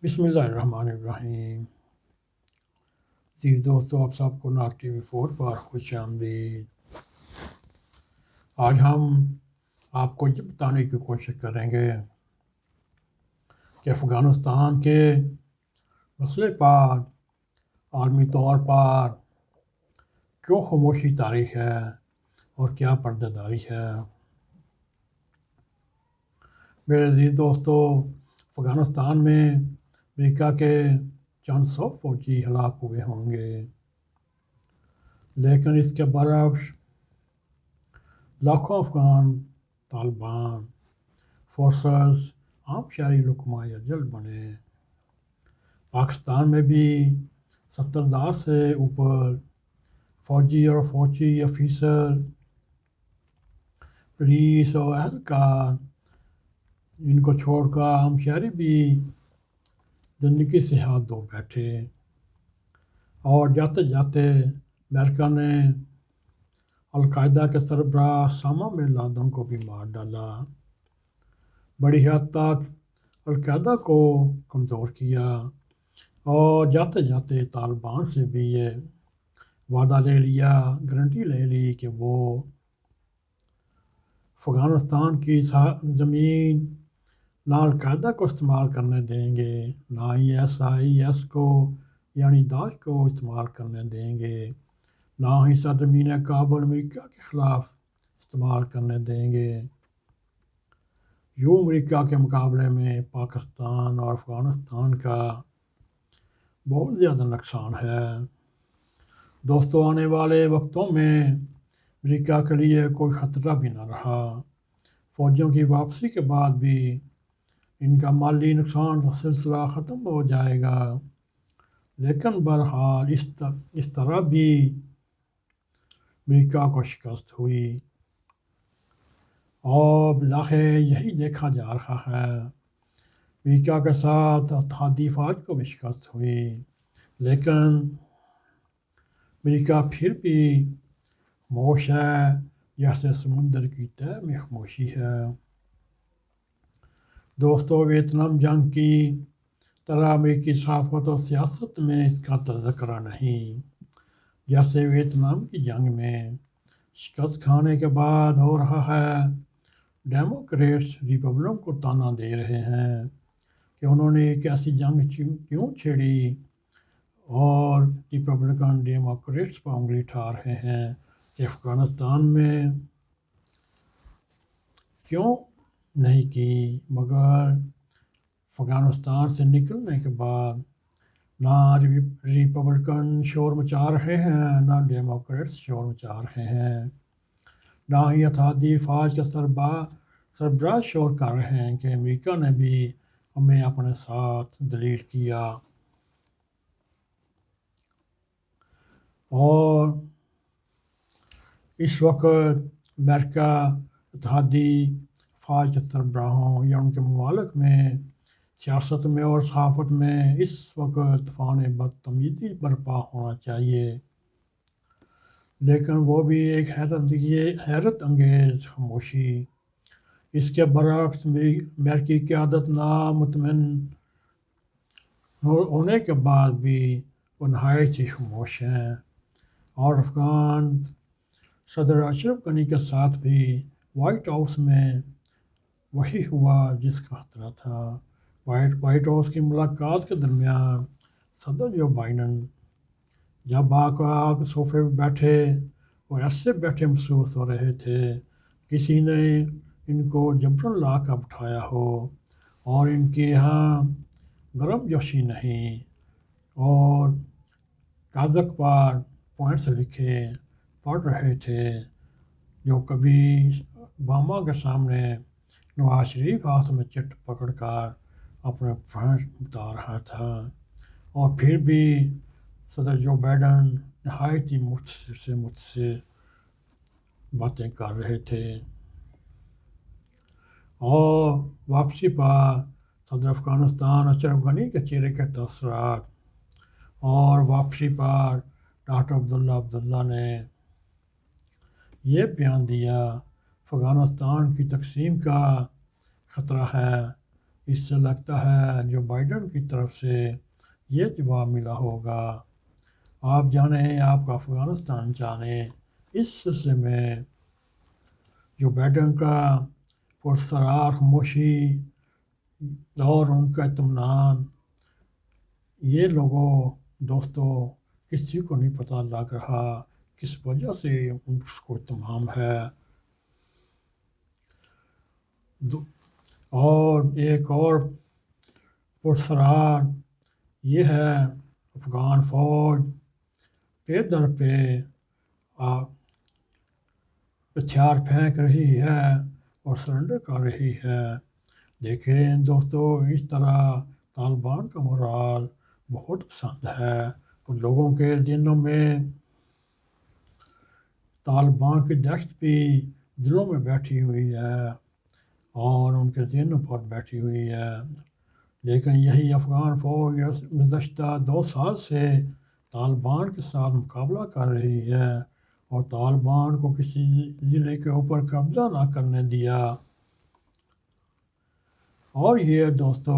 بسم اللہ الرحمن الرحیم۔ عزیز دوستو، آپ سب کو ناگ ٹی وی 4 پر خوش آمدید۔ آج ہم آپ کو یہ بتانے کی کوشش کریں گے کہ افغانستان کے مسئلے پر عالمی طور پر کیوں خاموشی طاری ہے اور کیا پردہ داری ہے۔ میرے عزیز دوستو، افغانستان میں امریکہ کے چند سو فوجی ہلاک ہوئے ہوں گے، لیکن اس کے برعکس لاکھوں افغان طالبان فورسز عام شہری لقمہ اجل بنے۔ پاکستان میں بھی 70,000 سے اوپر فوجی اور فوجی افیسر، پولیس اور اہلکار، ان کو چھوڑ کر عام شہری بھی زندگی سے ہاتھ دھو بیٹھے، اور جاتے جاتے امریکہ نے القاعدہ کے سربراہ اسامہ بن لادن کو بھی مار ڈالا، بڑی حد تک القاعدہ کو کمزور کیا، اور جاتے جاتے طالبان سے بھی یہ وعدہ لے لیا، گارنٹی لے لی کہ وہ افغانستان کی زمین نہ القاعدہ کو استعمال کرنے دیں گے، نہ ISIS کو یعنی داعش کو استعمال کرنے دیں گے، نہ ہی سرزمین کابل امریکہ کے خلاف استعمال کرنے دیں گے۔ یوں امریکہ کے مقابلے میں پاکستان اور افغانستان کا بہت زیادہ نقصان ہے۔ دوستوں، آنے والے وقتوں میں امریکہ کے لیے کوئی خطرہ بھی نہ رہا۔ فوجیوں کی واپسی کے بعد بھی ان کا مالی نقصان کا سلسلہ ختم ہو جائے گا، لیکن بہرحال اس طرح بھی امریکہ کو شکست ہوئی، اور بظاہر یہی دیکھا جا رہا ہے۔ امریکہ کے ساتھ اتحادی فوج کو بھی شکست ہوئی، لیکن امریکہ پھر بھی خاموش ہے، جیسے سمندر کی تہہ میں خاموشی ہے۔ دوستو، ویتنام جنگ کی طرح امریکی صحافت و سیاست میں اس کا تذکرہ نہیں، جیسے ویتنام کی جنگ میں شکست کھانے کے بعد ہو رہا ہے۔ ڈیموکریٹس ریپبلکن کو تانا دے رہے ہیں کہ انہوں نے ایک ایسی جنگ کیوں چھیڑی، اور ریپبلکن ڈیموکریٹس پر انگلی اٹھا رہے ہیں کہ افغانستان میں کیوں نہیں کی، مگر افغانستان سے نکلنے کے بعد نہ ریپبلکن شور مچا رہے ہیں، نہ ڈیموکریٹس شور مچا رہے ہیں، نہ ہی اتحادی فوج کے سربراہ شور کر رہے ہیں کہ امریکہ نے بھی ہمیں اپنے ساتھ ذلیل کیا۔ اور اس وقت امریکہ اتحادی فوج کے سربراہوں یا ان کے ممالک میں سیاست میں اور صحافت میں اس وقت طوفان بدتمیزی برپا ہونا چاہیے، لیکن وہ بھی ایک حیرت انگیز خاموشی۔ اس کے برعکس امریکی قیادت نامطمئن ہونے کے بعد بھی وہ نہایت ہی خاموش ہیں، اور افغان صدر اشرف غنی کے ساتھ بھی وائٹ ہاؤس میں وہی ہوا جس کا خطرہ تھا۔ وائٹ ہاؤس کی ملاقات کے درمیان صدر جو بائیڈن جب آگ صوفے پہ بیٹھے اور ایسے بیٹھے محسوس ہو رہے تھے کسی نے ان کو جبرن لا کر بٹھایا ہو، اور ان کے یہاں گرم جوشی نہیں، اور کاغذ پر پوائنٹس لکھے پڑھ رہے تھے، جو کبھی اوباما کے سامنے نواز شریف ہاتھ میں چٹ پکڑ کر اپنے پوائنٹس بتا رہا تھا، اور پھر بھی صدر جو بائیڈن نہایت ہی مجھ سے باتیں کر رہے تھے۔ اور واپسی پر صدر افغانستان اشرف غنی کے چہرے کے تاثرات، اور واپسی پر ڈاکٹر عبداللہ نے یہ بیان دیا، افغانستان کی تقسیم کا خطرہ ہے، اس سے لگتا ہے جو بائیڈن کی طرف سے یہ جواب ملا ہوگا۔ آپ جانیں، آپ کا افغانستان جانیں، اس سلسلے میں جو بائیڈن کا پرسرار خاموشی اور ان کا اطمینان، یہ لوگوں دوستوں کسی کو نہیں پتہ لگ رہا کس وجہ سے اس کو اہتمام ہے۔ اور ایک اور پرسرار یہ ہے افغان فوج پہ در پہ ہتھیار پھینک رہی ہے اور سرنڈر کر رہی ہے۔ دیکھیں دوستو، اس طرح طالبان کا مورال بہت پسند ہے، اور لوگوں کے دلوں میں طالبان کی دہشت بھی دلوں میں بیٹھی ہوئی ہے اور ان کے ذہنوں پر بیٹھی ہوئی ہے۔ لیکن یہی افغان فوج گزشتہ 2 سال سے طالبان کے ساتھ مقابلہ کر رہی ہے اور طالبان کو کسی ضلع کے اوپر قبضہ نہ کرنے دیا۔ اور یہ دوستو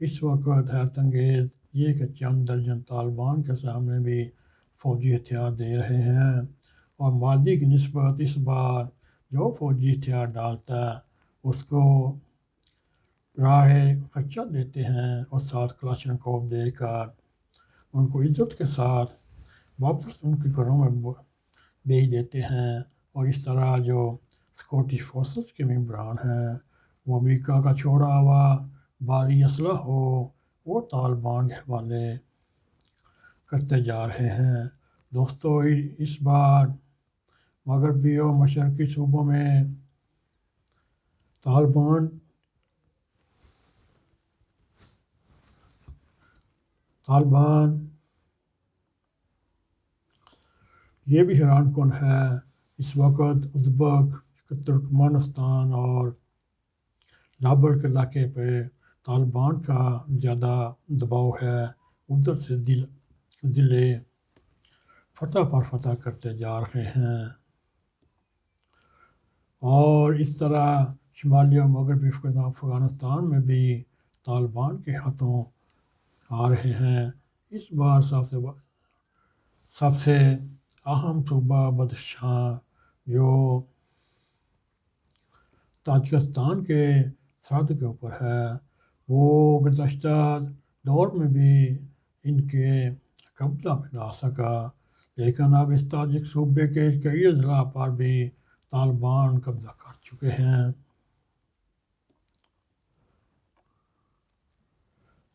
اس وقت حیرت انگیز یہ کہ چند درجن طالبان کے سامنے بھی فوجی ہتھیار دے رہے ہیں، اور ماضی کی نسبت اس بار جو فوجی ہتھیار ڈالتا ہے اس کو راہ خرچہ دیتے ہیں اور ساتھ کلاشنکوف دے کر ان کو عزت کے ساتھ واپس ان کے گھروں میں بھیج دیتے ہیں۔ اور اس طرح جو سیکورٹی فورسز کے ممبران ہیں وہ امریکہ کا چھوڑا ہوا بھاری اسلحہ ہو وہ طالبان کے حوالے کرتے جا رہے ہیں۔ دوستو اس بار مغربی اور مشرقی صوبوں میں طالبان یہ بھی حیران کن ہے، اس وقت ازبک، ترکمانستان اور لابل کے علاقے پہ طالبان کا زیادہ دباؤ ہے۔ ادھر سے ضلع فتح پر فتح کرتے جا رہے ہیں، اور اس طرح شمالی اور مغربی افغانستان میں بھی طالبان کے ہاتھوں آ رہے ہیں۔ اس بار سب سے اہم صوبہ بدخشاں جو تاجکستان کے سرحد کے اوپر ہے، وہ گزشتہ دور میں بھی ان کے قبضہ میں نہ آ سکا، لیکن اب اس تاجک صوبے کے کئی اضلاع پر بھی طالبان قبضہ کر چکے ہیں۔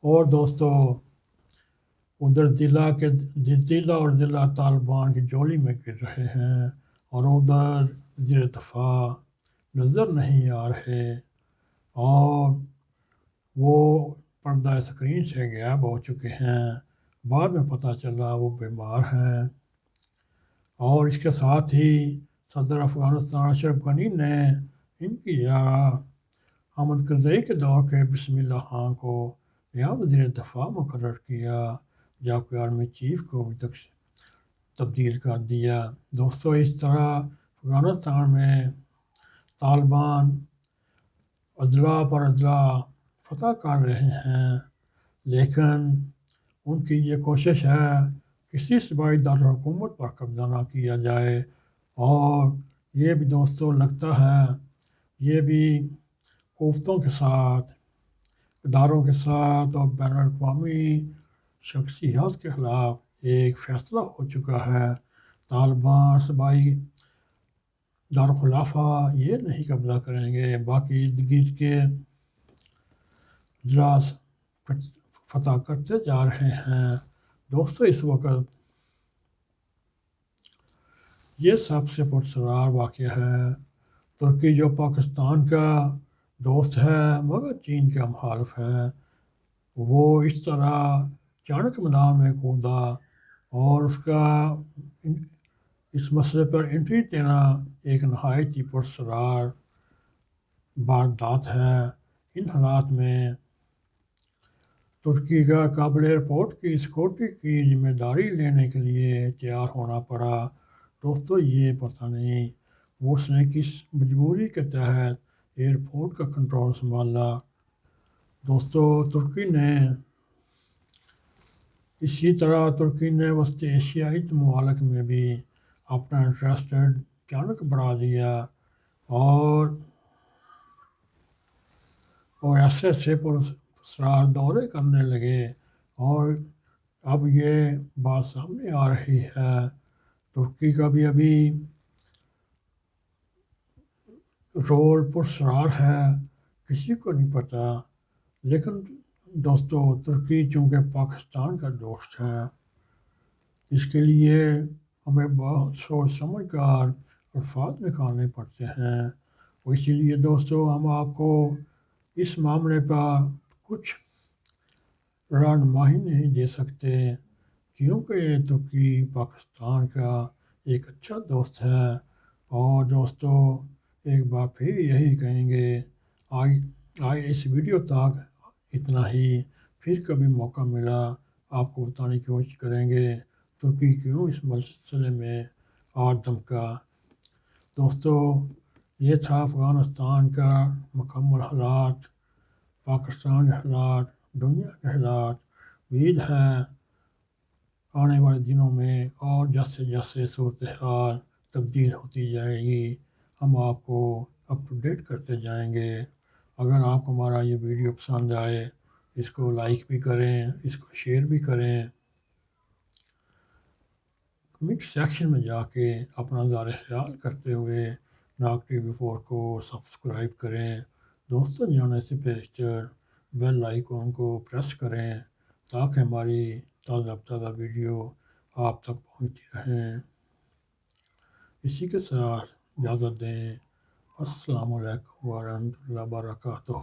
اور دوستو ادھر ضلع طالبان کی جولی میں گر رہے ہیں، اور ادھر زیر دفاع نظر نہیں آ رہے، اور وہ پردہ اسکرین سے غائب ہو چکے ہیں۔ بعد میں پتہ چلا وہ بیمار ہیں۔ اور اس کے ساتھ ہی صدر افغانستان اشرف غنی نے ان کی جگہ حامد کرزئی کے دور کے بسم اللہ خان کو نیا وزیر دفاع مقرر کیا، جبکہ آرمی چیف کو بھی تبدیل کر دیا۔ دوستو اس طرح افغانستان میں طالبان اضلاع پر اضلاع فتح کر رہے ہیں، لیکن ان کی یہ کوشش ہے کسی صوبائی دارالحکومت پر قبضہ نہ کیا جائے، اور یہ بھی دوستو لگتا ہے یہ بھی قوتوں کے ساتھ، اداروں کے ساتھ اور بین الاقوامی شخصیات کے خلاف ایک فیصلہ ہو چکا ہے۔ طالبان صوبائی دارالخلافہ یہ نہیں قبضہ کریں گے، باقی ارد گرد کے اضلاع فتح کرتے جا رہے ہیں۔ دوستو اس وقت یہ سب سے پرسرار واقعہ ہے۔ ترکی جو پاکستان کا دوست ہے مگر چین کا مخالف ہے، وہ اس طرح چانک میدان میں کودا، اور اس کا اس مسئلے پر انٹری دینا ایک نہایت ہی پرسرار واردات ہے۔ ان حالات میں ترکی کا کابل ایئرپورٹ کی سیکورٹی کی ذمہ داری لینے کے لیے تیار ہونا پڑا۔ دوستو یہ پتہ نہیں وہ اس نے کس مجبوری کے تحت ایئرپورٹ کا کنٹرول سنبھالا، دوستو اسی طرح ترکی نے وسط ایشیائی ممالک میں بھی اپنا انٹرسٹ اچانک بڑھا دیا اور ایسے پراسرار دورے کرنے لگے، اور اب یہ بات سامنے آ رہی ہے ترکی کا بھی ابھی رول پرسرار ہے، کسی کو نہیں پتہ۔ لیکن دوستو ترکی چونکہ پاکستان کا دوست ہے، اس کے لیے ہمیں بہت سوچ سمجھ کر الفاظ نکالنے پڑتے ہیں، اور اسی لیے دوستو ہم آپ کو اس معاملے پر کچھ رہنمائی نہیں دے سکتے، کیونکہ یہ ترکی پاکستان کا ایک اچھا دوست ہے۔ اور دوستو ایک بار پھر یہی کہیں گے، آج اس ویڈیو تک اتنا ہی، پھر کبھی موقع ملا آپ کو بتانے کی کوشش کریں گے ترکی کیوں اس مسئلے میں اور دھمکا۔ دوستو یہ تھا افغانستان کا مکمل حالات، پاکستان کے حالات، دنیا کے حالات۔ امید ہے آنے والے دنوں میں اور جیسے جیسے صورتحال تبدیل ہوتی جائے گی، ہم آپ کو اپ ٹو ڈیٹ کرتے جائیں گے۔ اگر آپ کو ہمارا یہ ویڈیو پسند آئے، اس کو لائک بھی کریں، اس کو شیئر بھی کریں، کمنٹ سیکشن میں جا کے اپنا اظہار خیال کرتے ہوئے ناگ ٹی وی 4 کو سبسکرائب کریں۔ دوستوں جانے سے پیشتر بیل آئیکن کو پریس کریں تاکہ ہماری تازہ ویڈیو آپ تک پہنچتی رہیں۔ اسی کے ساتھ اجازت دیں۔ السلام علیکم ورحمۃ اللہ وبرکاتہ۔